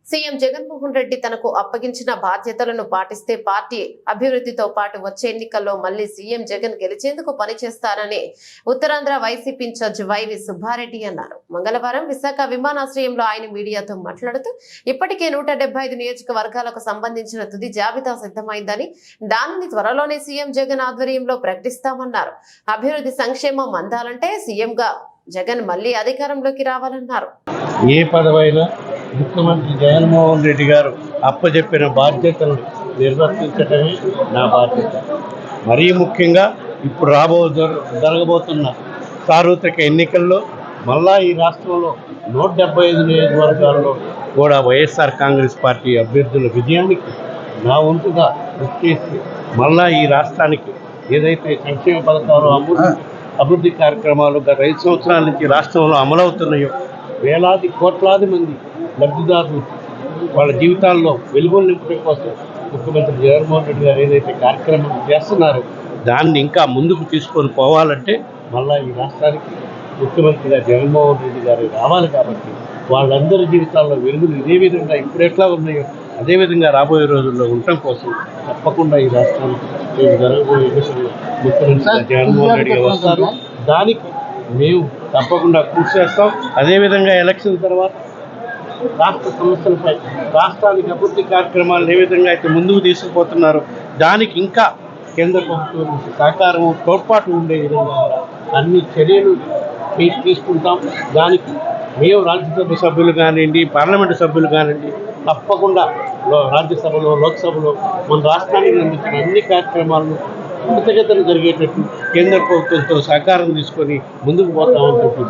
CM Jaganmohan Reddy తనకు అప్పగించిన బాధ్యతలను పాటిస్తే పార్టీ అభివృద్ధితో పాటు వచ్చే ఎన్నికల్లో మళ్లీ సీఎం జగన్ గెలిచేందుకు పనిచేస్తారని Uttarandhra YCP in charge Y V Subba Reddy అన్నారు. మంగళవారం విశాఖ విమానాశ్రయంలో ఆయన మీడియాతో మాట్లాడుతూ ఇప్పటికే 175 నియోజకవర్గాలకు సంబంధించిన తుది జాబితా సిద్ధమైందని, దానిని త్వరలోనే సీఎం జగన్ ఆధ్వర్యంలో ప్రకటిస్తామన్నారు. అభివృద్ధి సంక్షేమం అందాలంటే సీఎంగా జగన్ మళ్లీ అధికారంలోకి రావాలన్నారు. ఏ పదవైనా ముఖ్యమంత్రి జగన్మోహన్ రెడ్డి గారు అప్పచెప్పిన బాధ్యతలను నిర్వర్తించడమే నా బాధ్యత. మరీ ముఖ్యంగా ఇప్పుడు జరగబోతున్న సార్వత్రిక ఎన్నికల్లో మళ్ళా ఈ రాష్ట్రంలో 175 నియోజకవర్గాల్లో కూడా వైఎస్ఆర్ కాంగ్రెస్ పార్టీ అభ్యర్థుల విజయానికి నా వంతుగా కృషి చేసి మళ్ళా ఈ రాష్ట్రానికి ఏదైతే సంక్షేమ పథకాలు అభివృద్ధి కార్యక్రమాలు గత 5 సంవత్సరాల నుంచి రాష్ట్రంలో అమలవుతున్నాయో వేలాది కోట్లాది మంది లబ్ధిదారులు వాళ్ళ జీవితాల్లో వెలుగులు నింపడం కోసం ముఖ్యమంత్రి జగన్మోహన్ రెడ్డి గారు ఏదైతే కార్యక్రమం చేస్తున్నారో దాన్ని ఇంకా ముందుకు తీసుకొని పోవాలంటే మళ్ళీ ఈ రాష్ట్రానికి ముఖ్యమంత్రిగా జగన్మోహన్ రెడ్డి గారు రావాలి. కాబట్టి వాళ్ళందరి జీవితాల్లో వెలుగులు ఇదే విధంగా ఇప్పుడు ఎట్లా ఉన్నాయో అదేవిధంగా రాబోయే రోజుల్లో ఉండటం కోసం తప్పకుండా ఈ రాష్ట్రానికి జరగబోయే ఎన్నికల్లో ముఖ్యమంత్రిగా జగన్మోహన్ రెడ్డి గారు వస్తారు. దానికి మేము తప్పకుండా కృషి చేస్తాం. అదేవిధంగా ఎలక్షన్ తర్వాత రాష్ట్ర సమస్యలపై రాష్ట్రానికి అభివృద్ధి కార్యక్రమాలను ఏ విధంగా అయితే ముందుకు తీసుకుపోతున్నారో దానికి ఇంకా కేంద్ర ప్రభుత్వం సహకారము తోడ్పాటు ఉండే విధంగా అన్ని చర్యలు తీసుకుంటాం. దానికి మేము రాజ్యసభ సభ్యులు కానివ్వండి, పార్లమెంటు సభ్యులు కానివ్వండి తప్పకుండా రాజ్యసభలో లోక్సభలో మన రాష్ట్రానికి అందించిన అన్ని కార్యక్రమాలను త్వరితగతిన జరిగేటట్టు కేంద్ర ప్రభుత్వంతో సహకారం తీసుకొని ముందుకు పోతామని చెప్పి